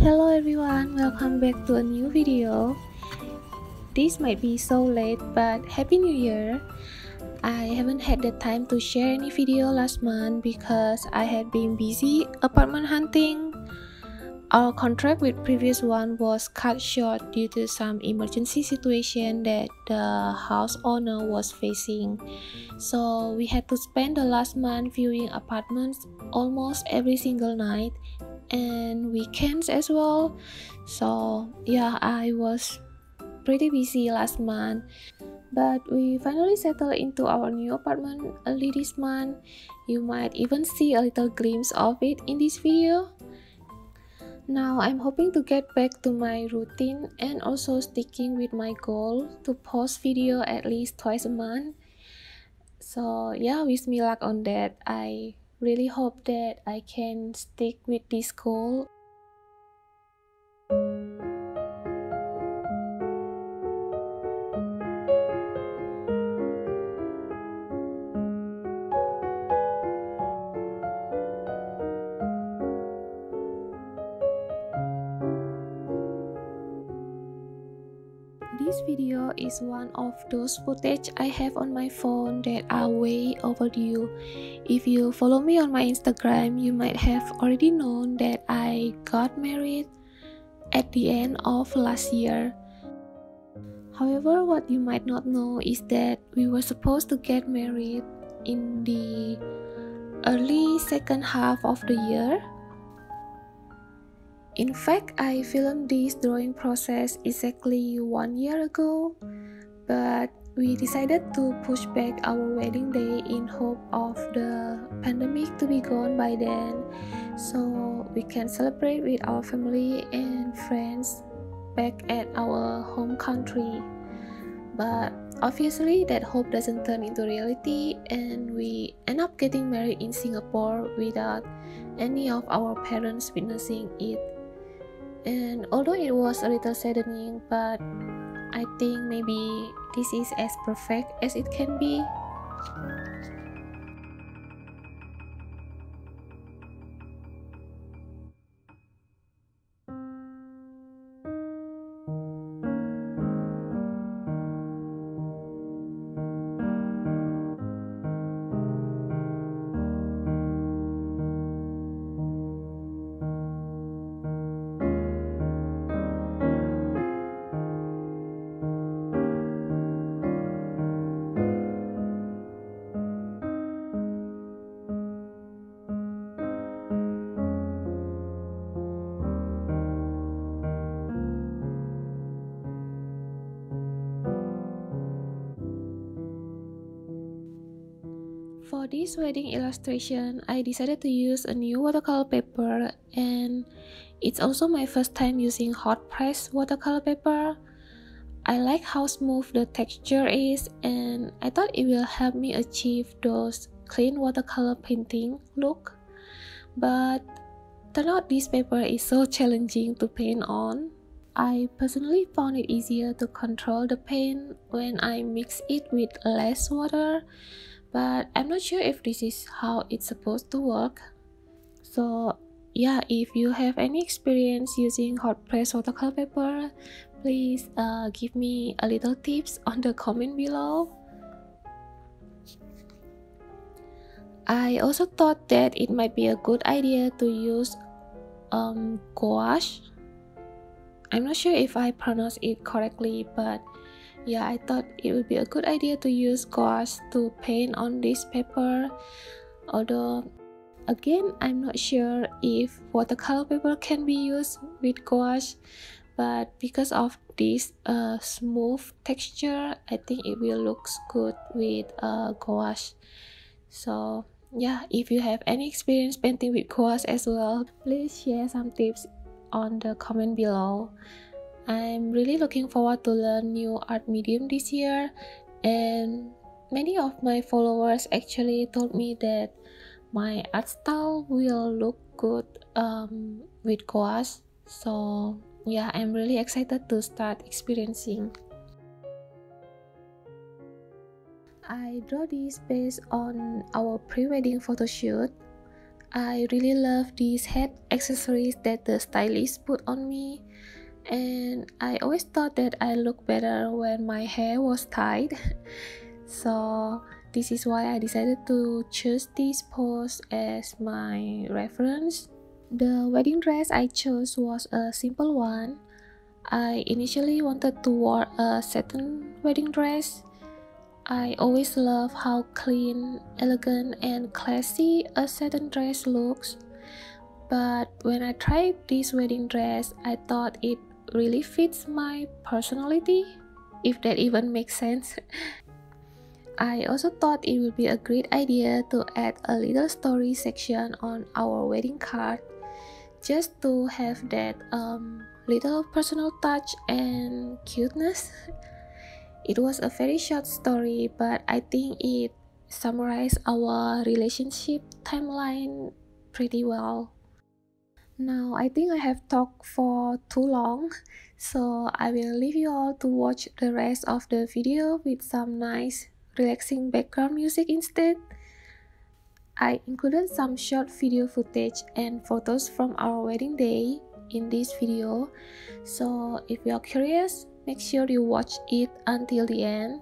Hello everyone, welcome back to a new video. This might be so late, but Happy New Year! I haven't had the time to share any video last month because I had been busy apartment hunting. Our contract with previous one was cut short due to some emergency situation that the house owner was facing. So we had to spend the last month viewing apartments almost every single night and weekends as well. So yeah, I was pretty busy last month, but we finally settled into our new apartment early this month. You might even see a little glimpse of it in this video. Now I'm hoping to get back to my routine and also sticking with my goal to post video at least twice a month. So yeah, wish me luck on that. I really hope that I can stick with this goal. This video is one of those footage I have on my phone that are way overdue. If you follow me on my Instagram, you might have already known that I got married at the end of last year. However, what you might not know is that we were supposed to get married in the early second half of the year. In fact, I filmed this drawing process exactly 1 year ago, but we decided to push back our wedding day in hope of the pandemic to be gone by then, so we can celebrate with our family and friends back at our home country. But obviously that hope doesn't turn into reality, and we end up getting married in Singapore without any of our parents witnessing it. And although it was a little saddening, but I think maybe this is as perfect as it can be. For this wedding illustration, I decided to use a new watercolor paper, and it's also my first time using hot press watercolor paper. I like how smooth the texture is, and I thought it will help me achieve those clean watercolor painting look. But turned out this paper is so challenging to paint on. I personally found it easier to control the paint when I mix it with less water, but I'm not sure if this is how it's supposed to work. So yeah, if you have any experience using hot press watercolor paper, please give me a little tips on the comment below. I also thought that it might be a good idea to use gouache. I'm not sure if I pronounce it correctly, but yeah, I thought it would be a good idea to use gouache to paint on this paper. Although, again, I'm not sure if watercolor paper can be used with gouache, but because of this smooth texture, I think it will look good with gouache. So yeah, if you have any experience painting with gouache as well, please share some tips on the comment below. I'm really looking forward to learn new art medium this year, and many of my followers actually told me that my art style will look good with gouache. So yeah, I'm really excited to start experiencing. I draw this based on our pre-wedding photo shoot. I really love these head accessories that the stylist put on me, and I always thought that I looked better when my hair was tied. So this is why I decided to choose this pose as my reference. The wedding dress I chose was a simple one. I initially wanted to wear a satin wedding dress. I always love how clean, elegant, and classy a satin dress looks. But when I tried this wedding dress, I thought it really fits my personality, if that even makes sense. I also thought it would be a great idea to add a little story section on our wedding card, just to have that little personal touch and cuteness. It was a very short story, but I think it summarized our relationship timeline pretty well. Now, I think I have talked for too long, so I will leave you all to watch the rest of the video with some nice, relaxing background music instead. I included some short video footage and photos from our wedding day in this video, so if you are curious, make sure you watch it until the end.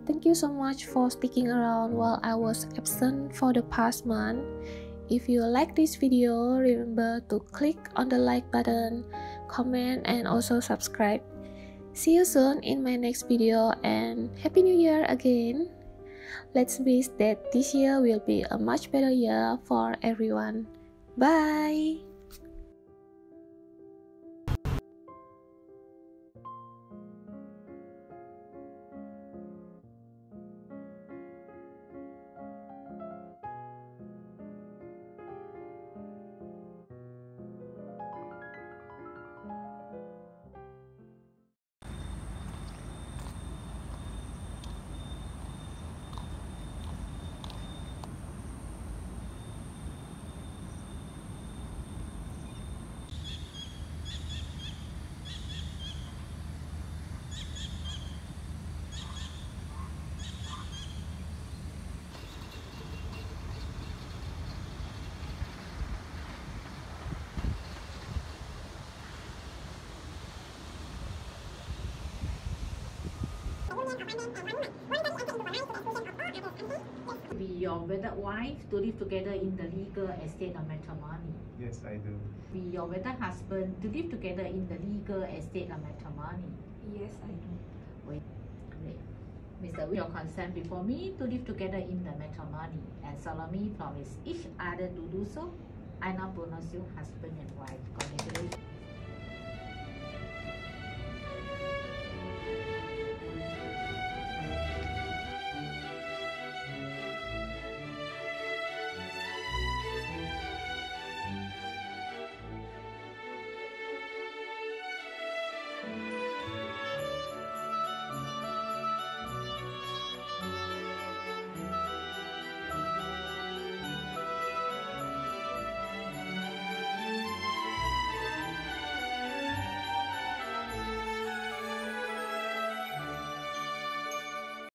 Thank you so much for sticking around while I was absent for the past month. If you like this video, remember to click on the like button, comment, and also subscribe. See you soon in my next video, and Happy New Year again! Let's wish that this year will be a much better year for everyone. Bye! your wedded wife to live together in the legal estate of matrimony? Yes, I do. Be your wedded husband to live together in the legal estate of matrimony? Yes, I do. Great. Mr. Will, your consent before me to live together in the matrimony and solemnly promise each other to do so. I now pronounce you husband and wife. Congratulations.